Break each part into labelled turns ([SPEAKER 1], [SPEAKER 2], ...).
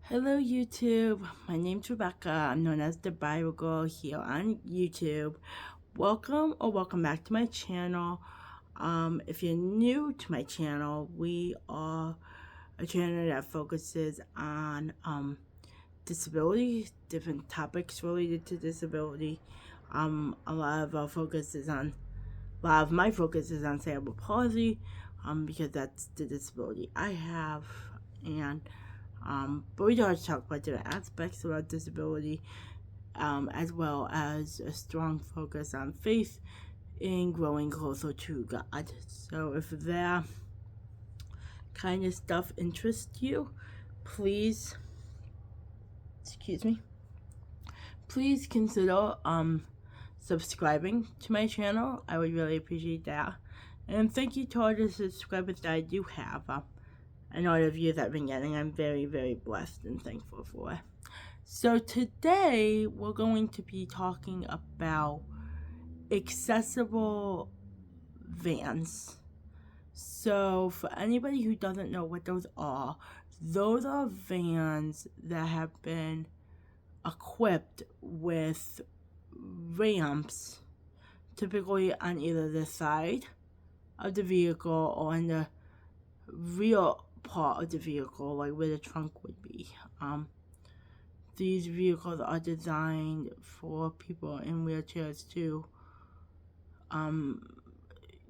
[SPEAKER 1] Hello YouTube, my name's Rebecca. I'm known as the Bible Girl here on YouTube. Welcome back to my channel. If you're new to my channel, we are a channel that focuses on disability, different topics related to disability. A lot of my focus is on cerebral palsy, because that's the disability I have, and but we try to talk about different aspects about disability, as well as a strong focus on faith in growing closer to God. So if that kind of stuff interests you, please, please consider subscribing to my channel. I would really appreciate that. And thank you to all the subscribers that I do have. And all the views I've been getting, I'm very, very blessed and thankful for. So today, we're going to be talking about accessible vans. So for anybody who doesn't know what those are vans that have been equipped with ramps, typically on either the side of the vehicle or in the rear part of the vehicle, like where the trunk would be. These vehicles are designed for people in wheelchairs to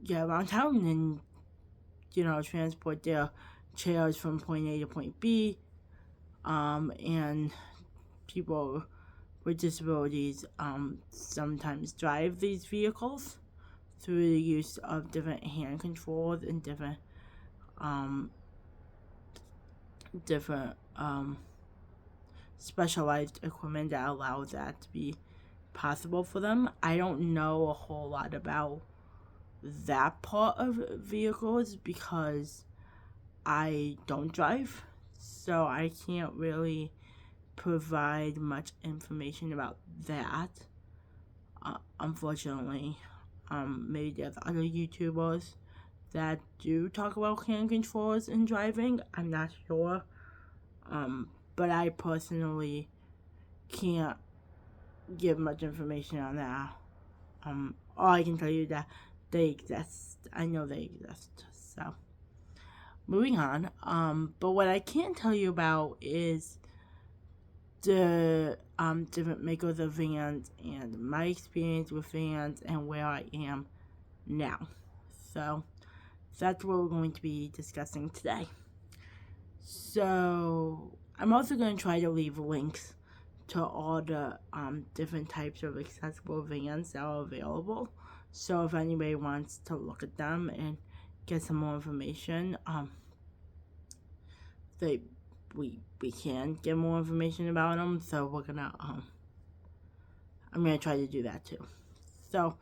[SPEAKER 1] get around town and transport their chairs from point A to point B. And people with disabilities sometimes drive these vehicles through the use of different hand controls and different specialized equipment that allows that to be possible for them. I don't know a whole lot about that part of vehicles because I don't drive, so I can't really provide much information about that. Unfortunately, maybe there's other YouTubers that do talk about hand controls and driving. I'm not sure. But I personally can't give much information on that. All I can tell you that they exist. I know they exist. So, moving on. But what I can tell you about is the different makers of vans and my experience with vans and where I am now. So, that's what we're going to be discussing today. So, I'm also going to try to leave links to all the different types of accessible vans that are available. So if anybody wants to look at them and get some more information, we can get more information about them. So I'm gonna try to do that too. So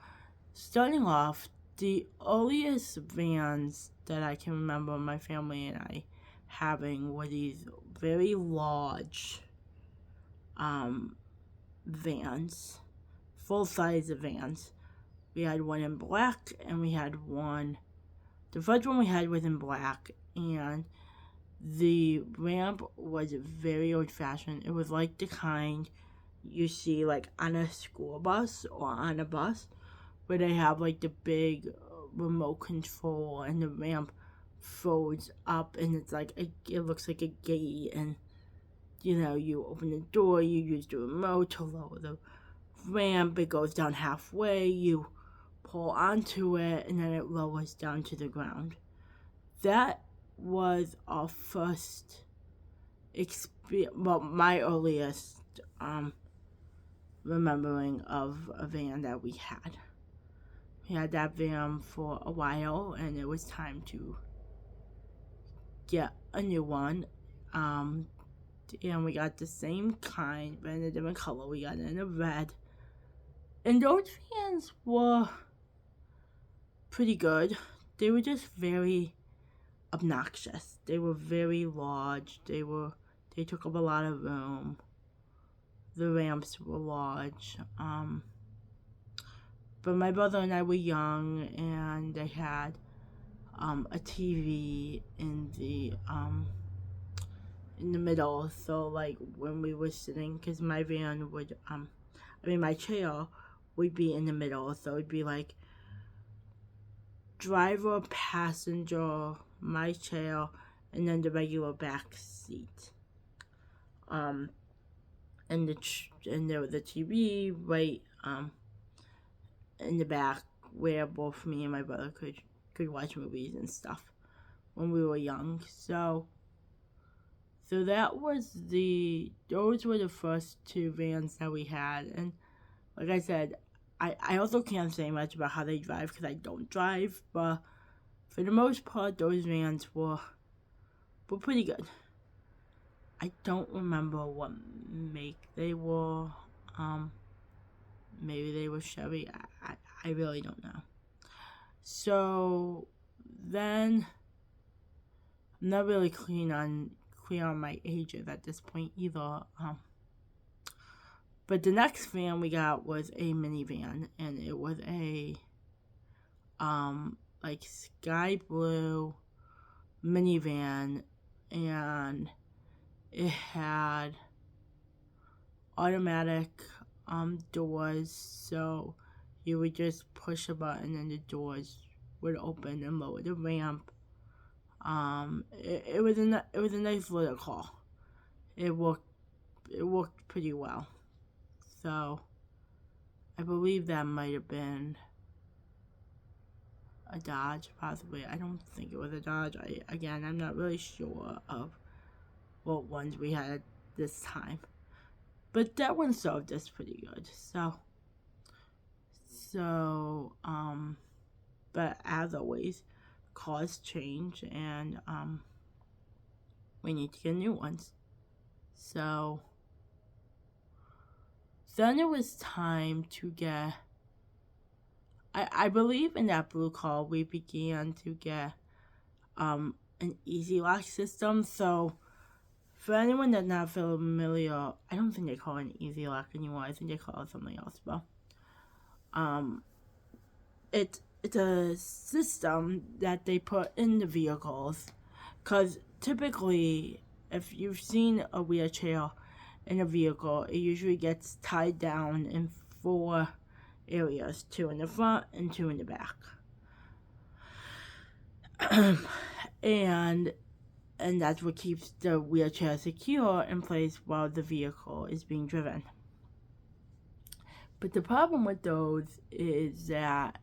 [SPEAKER 1] starting off, the earliest vans that I can remember my family and I having were these very large vans, full-size vans. We had one in black and we had one, the first one we had was in black, and the ramp was very old-fashioned. It was like the kind you see like on a school bus or on a bus where they have like the big remote control and the ramp folds up and it's like it looks like a gate, and you open the door, you use the remote to lower the ramp, it goes down halfway, you pull onto it, and then it lowers down to the ground. That was our first experience, well, my earliest remembering of a van that we had. We had that van for a while, and it was time to get a new one. And we got the same kind, but in a different color. We got it in a red. And those vans were pretty good. They were just very obnoxious. They were very large. They took up a lot of room. The ramps were large. But my brother and I were young, and they had a TV in in the middle. So like when we were sitting, because my van would my chair would be in the middle, so it'd be like driver, passenger, my chair, and then the regular back seat. And there was a TV right in the back where both me and my brother could watch movies and stuff when we were young. So those were the first two vans that we had. And like I said, I also can't say much about how they drive because I don't drive, but for the most part, those vans were pretty good. I don't remember what make they were. Maybe they were Chevy. I really don't know. So then, I'm not really clear on my ages at this point either. But the next van we got was a minivan, and it was a like sky blue minivan, and it had automatic doors, so you would just push a button and the doors would open and lower the ramp. It was a nice little car. It worked pretty well. So I believe that might have been a Dodge, possibly. I don't think it was a Dodge. I'm not really sure of what ones we had this time. But that one served us pretty good. But as always, cars change, and we need to get new ones. So then it was time to get, I believe in that blue car we began to get an easy lock system. So for anyone that's not familiar, I don't think they call it an easy lock anymore. I think they call it something else. But it's a system that they put in the vehicles, because typically, if you've seen a wheelchair in a vehicle, it usually gets tied down in 4 areas: 2 in the front and 2 in the back. and that's what keeps the wheelchair secure in place while the vehicle is being driven. But the problem with those is that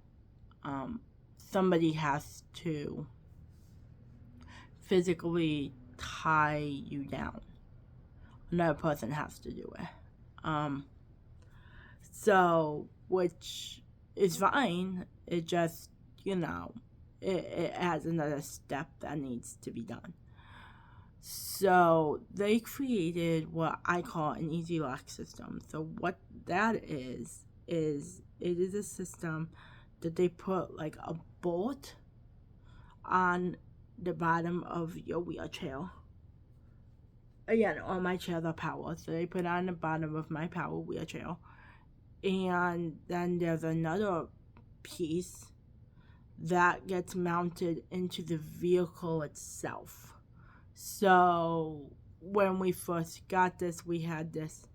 [SPEAKER 1] somebody has to physically tie you down. Another person has to do it. So, which is fine. It just, it adds another step that needs to be done. So they created what I call an easy lock system. So what that is it is a system that they put like a bolt on the bottom of your wheelchair. Again, all my chairs are power, so they put it on the bottom of my power wheelchair. And then there's another piece that gets mounted into the vehicle itself. So when we first got this, we had this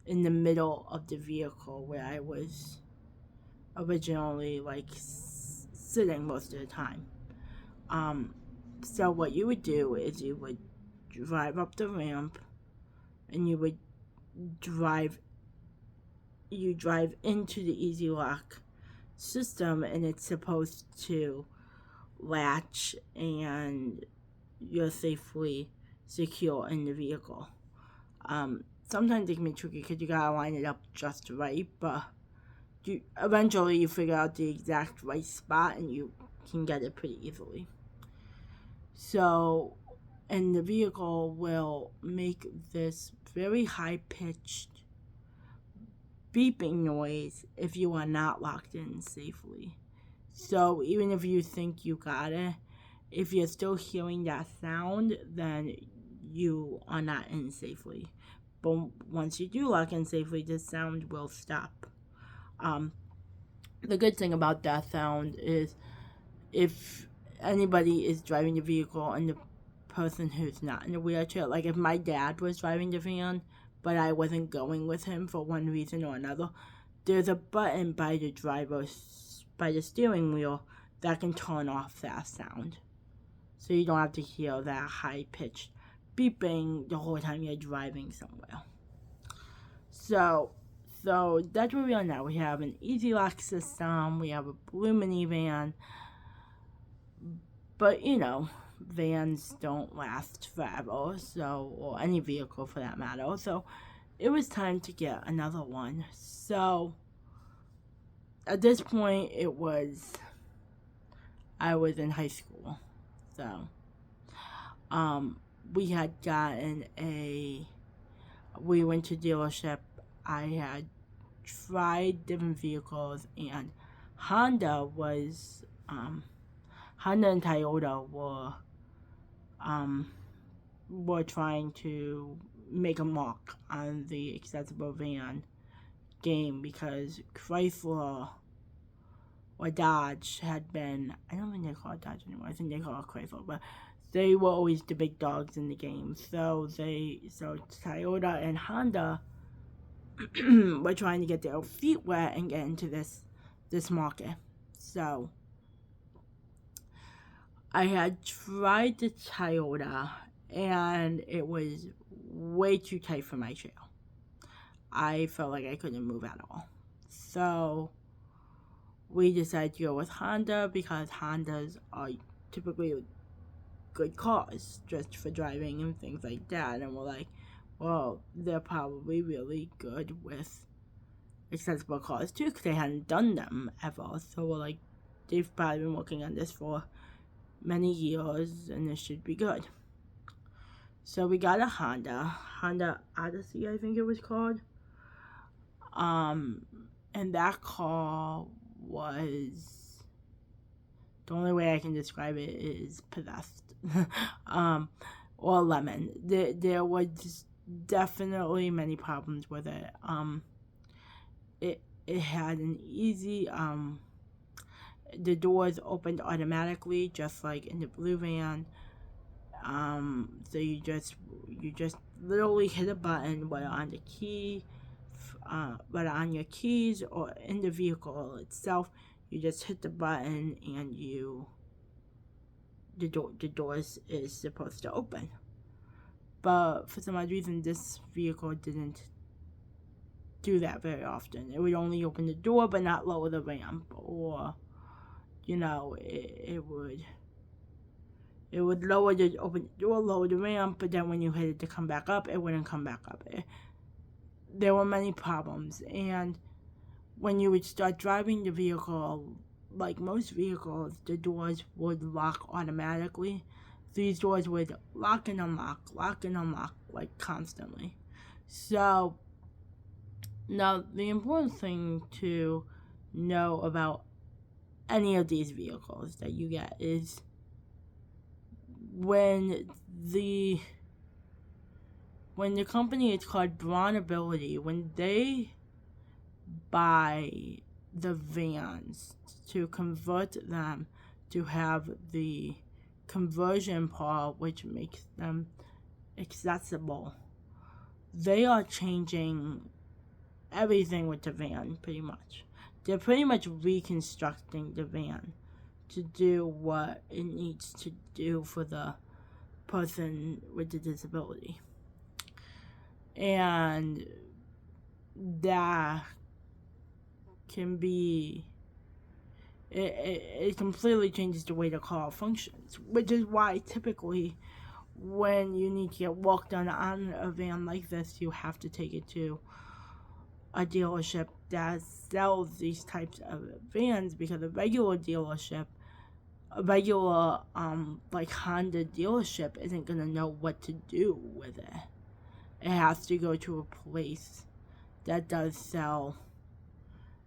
[SPEAKER 1] in the middle of the vehicle where I was originally sitting most of the time. So what you would do is you would drive up the ramp, and you would drive into the easy lock system, and it's supposed to latch and you're safely secure in the vehicle. Sometimes it can be tricky because you gotta line it up just right, but eventually you figure out the exact right spot and you can get it pretty easily. So, and the vehicle will make this very high-pitched beeping noise if you are not locked in safely. So even if you think you got it, if you're still hearing that sound, then you are not in safely. But once you do lock in safely, the sound will stop. The good thing about that sound is if anybody is driving the vehicle and the person who's not in a wheelchair. Like if my dad was driving the van, but I wasn't going with him for one reason or another, there's a button by the steering wheel that can turn off that sound. So you don't have to hear that high-pitched beeping the whole time you're driving somewhere. So that's where we are now. We have an easy lock system. We have a blue minivan. But, vans don't last forever, or any vehicle for that matter. So it was time to get another one. So at this point, I was in high school. So we had gotten we went to dealership. I had tried different vehicles, and Honda and Toyota were trying to make a mark on the accessible van game, because Chrysler or Dodge had been, I don't think they call it Dodge anymore, I think they call it Chrysler, but they were always the big dogs in the game. So Toyota and Honda were trying to get their feet wet and get into this market. So I had tried the Toyota, and it was way too tight for my chair. I felt like I couldn't move at all. So we decided to go with Honda, because Hondas are typically good cars just for driving and things like that. And we're like, well, they're probably really good with accessible cars too, because they hadn't done them ever. So we're like, they've probably been working on this for many years, and this should be good. So we got a Honda Odyssey, I think it was called. And that car was, the only way I can describe it is possessed. Or lemon. There was definitely many problems with it. It had an easy, the doors opened automatically, just like in the blue van. So you just literally hit a button, whether on the key, whether on your keys or in the vehicle itself. You just hit the button, and the doors is supposed to open. But for some odd reason, this vehicle didn't do that very often. It would only open the door but not lower the ramp, or it would lower open the door, lower the ramp, but then when you hit it to come back up, it wouldn't come back up. There were many problems, and when you would start driving the vehicle, like most vehicles, the doors would lock automatically. These doors would lock and unlock, like constantly. So now the important thing to know about any of these vehicles that you get is when the company is called Braun Ability, when they buy the vans to convert them to have the conversion part, which makes them accessible, they are changing everything with the van, pretty much. They're pretty much reconstructing the van to do what it needs to do for the person with the disability. And that can be, it completely changes the way the car functions, which is why typically when you need to get work done on a van like this, you have to take it to a dealership that sells these types of vans, because a regular dealership, like Honda dealership, isn't going to know what to do with it. It has to go to a place that does sell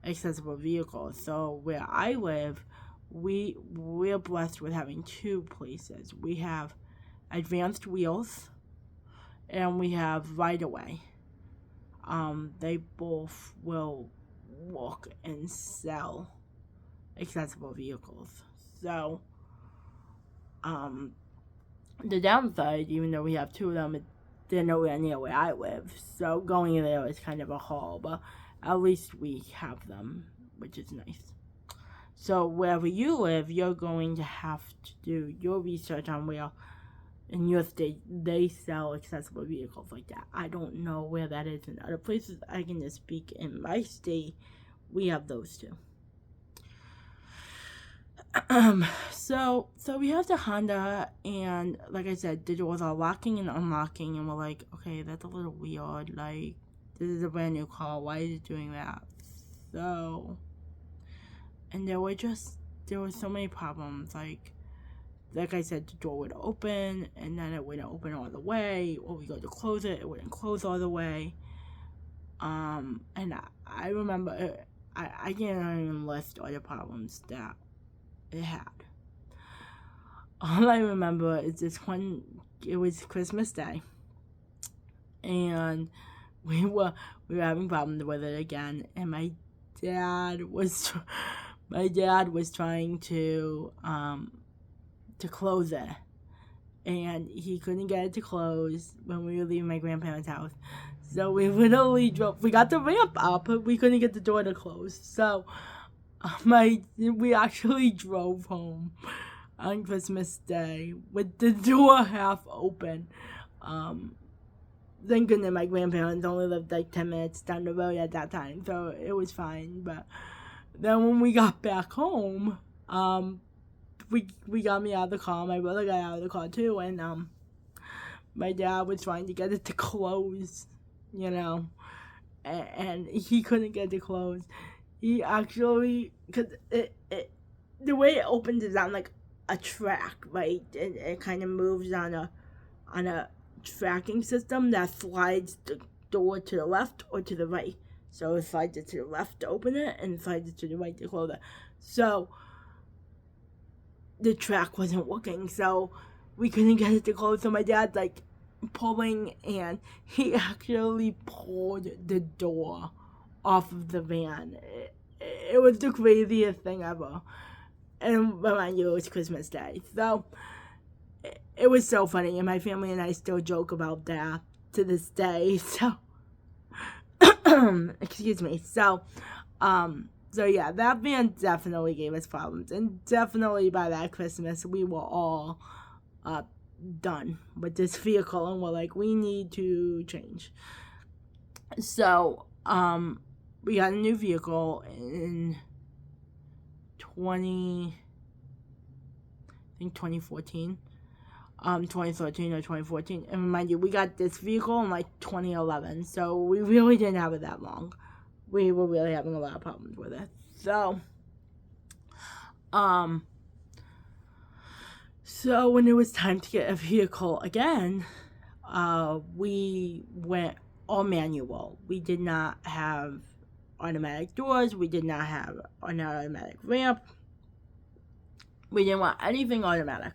[SPEAKER 1] accessible vehicles. So where I live, we're blessed with having two places. We have Advanced Wheels, and we have Right Away. They both will work and sell accessible vehicles. So The downside, even though we have two of them, they're nowhere near where I live, so going there is kind of a haul, but at least we have them, which is nice. So wherever you live, you're going to have to do your research on where in your state they sell accessible vehicles like that. I don't know where that is in other places. I can just speak in my state, we have those two. So we have the Honda, and like I said, the doors are locking and unlocking, and we're like, okay, that's a little weird. Like, this is a brand new car. Why is it doing that? So, and there were so many problems. Like I said, the door would open, and then it wouldn't open all the way, or we go to close it, it wouldn't close all the way. And I remember, I can't even list all the problems that it had. All I remember is this one. It was Christmas Day, and we were having problems with it again. And my dad was trying to close it, and he couldn't get it to close when we were leaving my grandparents' house. So we literally drove. We got the ramp up, but we couldn't get the door to close. So we actually drove home on Christmas Day with the door half open. Thank goodness my grandparents only lived like 10 minutes down the road at that time, so it was fine. But then when we got back home, we got me out of the car. My brother got out of the car too, and my dad was trying to get it to close, and he couldn't get it to close. He actually, because the way it opens is on like a track, right? It kind of moves on a tracking system that slides the door to the left or to the right. So it slides it to the left to open it, and slides it to the right to close it. So the track wasn't working, so we couldn't get it to close. So my dad's like pulling, and he actually pulled the door off of the van. It was the craziest thing ever. And remind you, it was Christmas Day. So it was so funny, and my family and I still joke about that to this day. So excuse me. So yeah, that van definitely gave us problems, and definitely by that Christmas we were all done with this vehicle, and we're like, we need to change. So we got a new vehicle in 2014, 2013 or 2014. And mind you, we got this vehicle in like 2011, so we really didn't have it that long. We were really having a lot of problems with it. So when it was time to get a vehicle again, we went all manual. We did not have automatic doors. We did not have an automatic ramp. We didn't want anything automatic.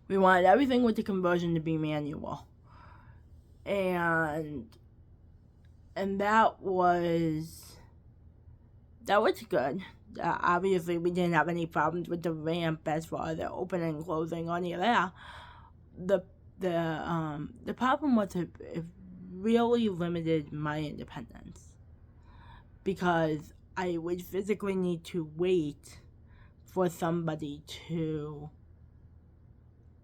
[SPEAKER 1] We wanted everything with the conversion to be manual. And that was good. Obviously, we didn't have any problems with the ramp as far as the opening and closing or any of that. The problem was it really limited my independence, because I would physically need to wait for somebody to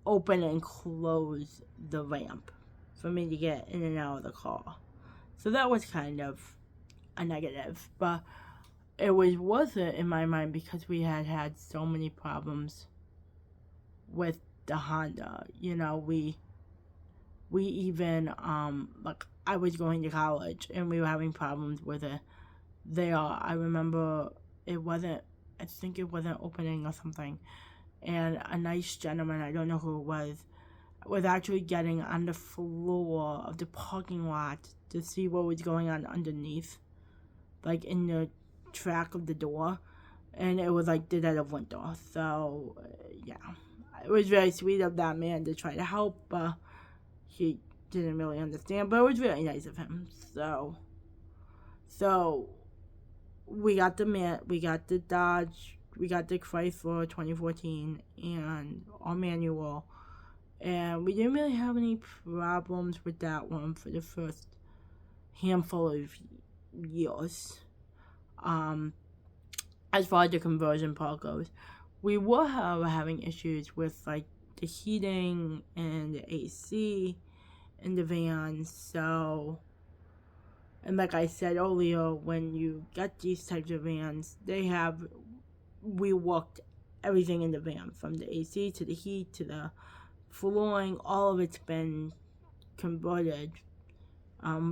[SPEAKER 1] open and close the ramp for me to get in and out of the car. So that was kind of a negative, but it was worth it in my mind because we had so many problems with the Honda. We even like I was going to college and we were having problems with it there. I remember I think it wasn't opening or something, and a nice gentleman, I don't know who it was actually getting on the floor of the parking lot to see what was going on underneath, like in the track of the door, and it was like the dead of winter. So yeah, it was very sweet of that man to try to help, but he didn't really understand, but it was really nice of him. So we got the Dodge we got the Chrysler 2014 and all manual, and we didn't really have any problems with that one for the first handful of years. As far as the conversion part goes, we were having issues with like the heating and the AC in the van. So, and like I said earlier, when you get these types of vans, we worked everything in the van, from the AC to the heat to the flooring. All of it's been converted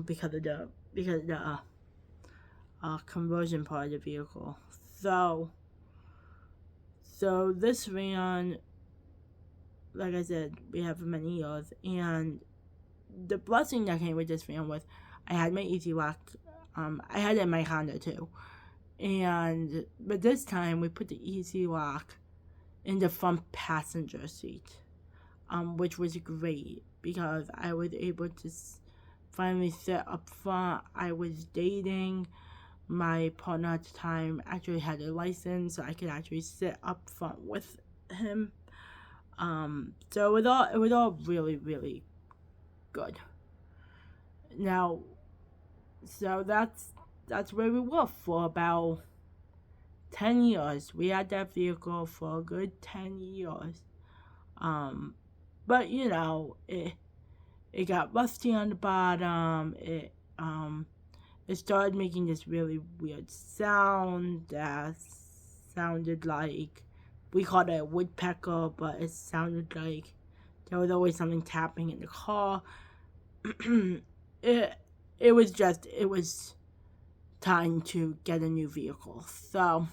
[SPEAKER 1] because of the conversion part of the vehicle. So this van, like I said, we have for many years, and the blessing that came with this van was I had my Easy Lock. I had it in my Honda too, but this time we put the Easy Lock in the front passenger seat, which was great because I was able to finally sit up front. I was dating. My partner at the time actually had a license, so I could actually sit up front with him. So it was all really, really good. Now, so that's where we were for about 10 years. We had that vehicle for a good 10 years. But you know, it got rusty on the bottom. It started making this really weird sound that sounded like, we called it a woodpecker, but it sounded like there was always something tapping in the car. It was time to get a new vehicle. So,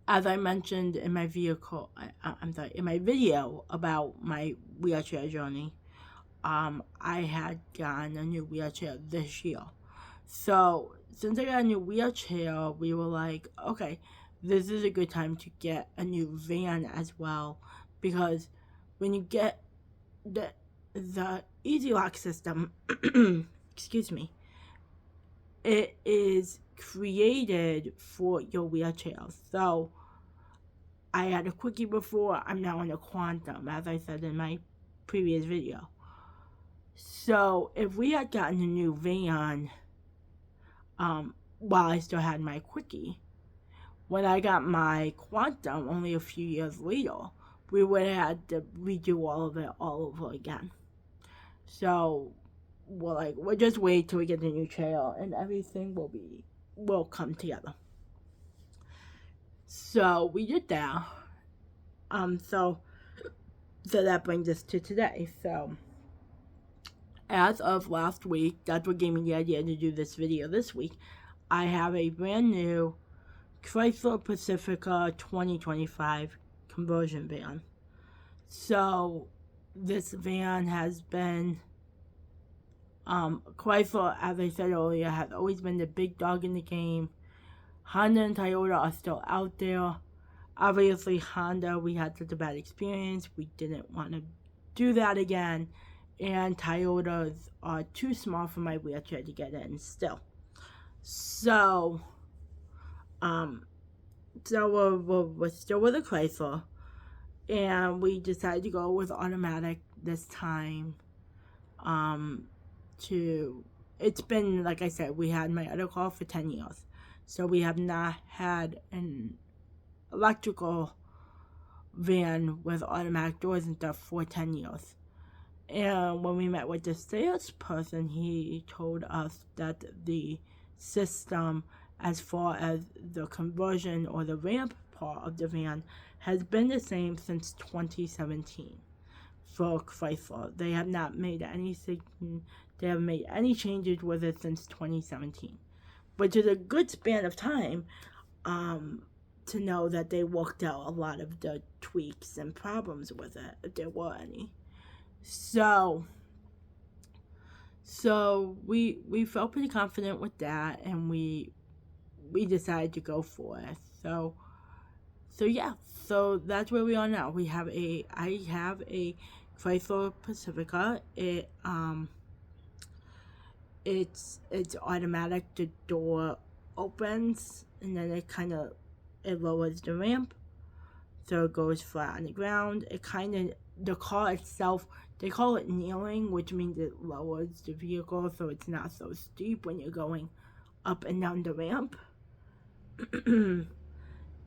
[SPEAKER 1] as I mentioned in my in my video about my wheelchair journey, I had gotten a new wheelchair this year. So, since I got a new wheelchair, we were like, okay, this is a good time to get a new van as well, because when you get the Easy Lock system, excuse me, it is created for your wheelchair. So, I had a Quickie before, I'm now in a Quantum, as I said in my previous video. So, if we had gotten a new van, while I still had my Quickie, when I got my Quantum only a few years later, we would have had to redo all of it all over again. So, we'll just wait till we get the new chair and everything will come together. So, we did that. So that brings us to today. So, as of last week, that's what gave me the idea to do this video this week. I have a brand new Chrysler Pacifica 2025 conversion van. So, this van has been, Chrysler, as I said earlier, has always been the big dog in the game. Honda and Toyota are still out there. Obviously, Honda, we had such a bad experience, we didn't want to do that again. And Toyotas are too small for my wheelchair to get in still. So, we're still with a Chrysler, and we decided to go with automatic this time. It's been, like I said, we had my other car for 10 years, so we have not had an electrical van with automatic doors and stuff for 10 years. And when we met with the salesperson, he told us that the system, as far as the conversion or the ramp part of the van, has been the same since 2017 for Chrysler. They have not made any changes with it since 2017, which is a good span of time to know that they worked out a lot of the tweaks and problems with it, if there were any. So we felt pretty confident with that, and we decided to go for it. So yeah, so that's where we are now. I have a Chrysler Pacifica. It's automatic. The door opens, and then it it lowers the ramp, so it goes flat on the ground. The car itself, they call it kneeling, which means it lowers the vehicle so it's not so steep when you're going up and down the ramp.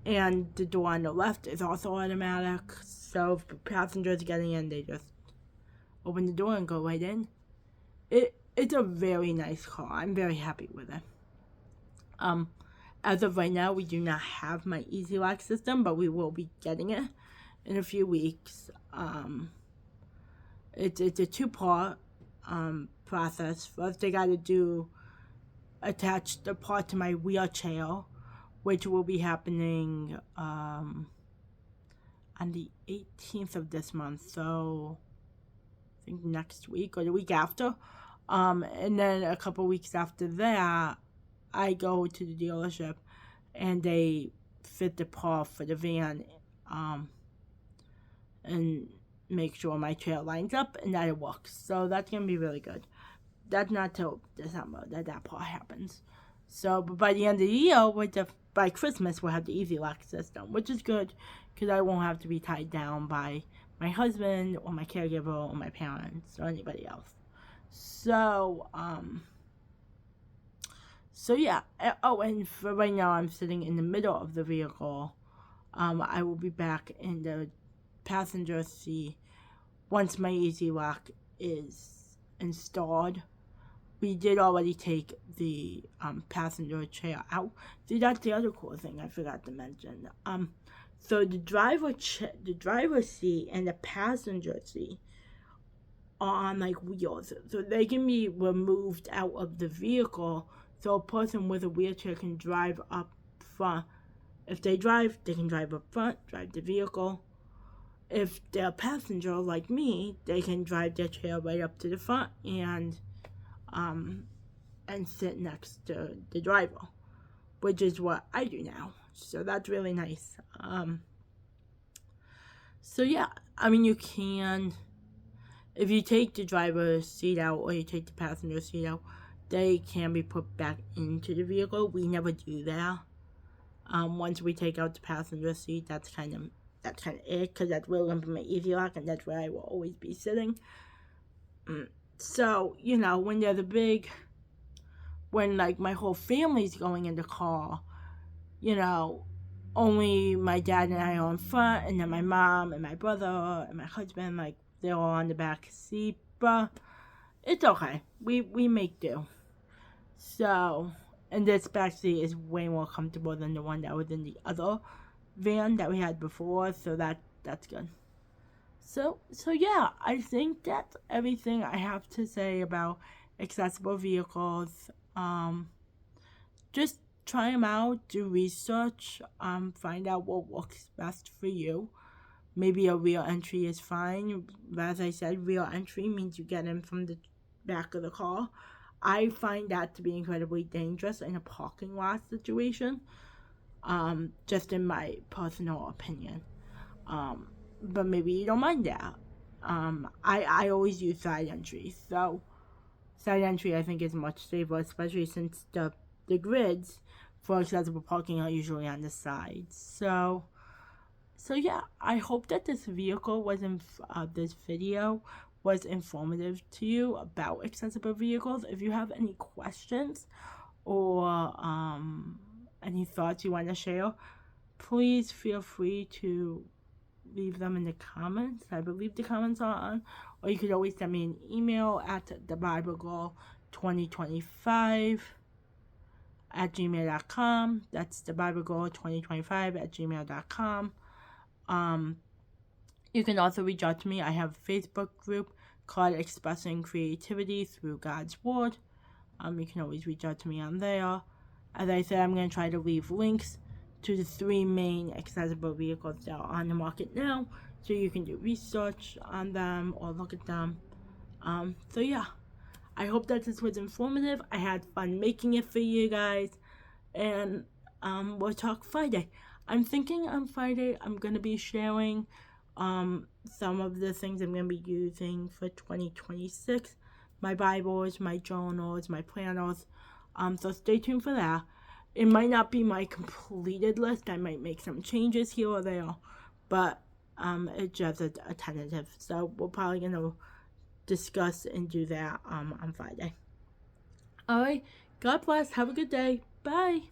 [SPEAKER 1] And the door on the left is also automatic, so if the passengers getting in, they just open the door and go right in. It's a very nice car. I'm very happy with it. As of right now, we do not have my Easy Lock system, but we will be getting it in a few weeks. It's a two-part process. First, they got to attach the part to my wheelchair, which will be happening on the 18th of this month, so I think next week or the week after. And then a couple weeks after that, I go to the dealership and they fit the part for the van and make sure my chair lines up and that it works. So that's going to be really good. That's not till December that part happens. So, but by the end of the year, by Christmas, we'll have the Easy Lock system, which is good because I won't have to be tied down by my husband or my caregiver or my parents or anybody else. So yeah. Oh, and for right now, I'm sitting in the middle of the vehicle. I will be back in the passenger seat once my Easy Lock is installed. We did already take the passenger chair out. See, that's the other cool thing I forgot to mention. So the driver's seat and the passenger seat are on like wheels, so they can be removed out of the vehicle, so a person with a wheelchair can drive up front. If they drive, they can drive up front, drive the vehicle. If they're a passenger like me, they can drive their chair right up to the front and sit next to the driver, which is what I do now. So that's really nice. So yeah, I mean, you can, if you take the driver's seat out or you take the passenger seat out, they can be put back into the vehicle. We never do that. Once we take out the passenger seat, that's kind of it, because that's where we're going to put my Easy Lock, and that's where I will always be sitting. So, you know, when like my whole family's going in the car, you know, only my dad and I are in front, and then my mom and my brother and my husband, like, they're all on the back seat, but it's okay. We make do. So, and this back seat is way more comfortable than the one that was in the other van that we had before, so that's good. So yeah, I think that's everything I have to say about accessible vehicles. Just try them out, do research, find out what works best for you. Maybe a rear entry is fine. As I said, rear entry means you get in from the back of the car. I find that to be incredibly dangerous in a parking lot situation, just in my personal opinion. But maybe you don't mind that. I always use side entry, so side entry I think is much safer, especially since the grids for accessible parking are usually on the sides. So yeah, I hope that this video was informative to you about accessible vehicles. If you have any questions or any thoughts you want to share, please feel free to leave them in the comments. I believe the comments are on, or you could always send me an email at thebiblegirl2025@gmail.com. That's thebiblegirl2025@gmail.com. You can also reach out to me. I have a Facebook group called Expressing Creativity Through God's Word. You can always reach out to me on there. As I said, I'm going to try to leave links to the 3 main accessible vehicles that are on the market now, so you can do research on them or look at them. So yeah, I hope that this was informative. I had fun making it for you guys, and we'll talk Friday. I'm thinking on Friday I'm going to be sharing some of the things I'm going to be using for 2026. My Bibles, my journals, my planners. So stay tuned for that. It might not be my completed list. I might make some changes here or there, but it's just a tentative. So we're probably gonna discuss and do that on Friday. All right. God bless. Have a good day. Bye.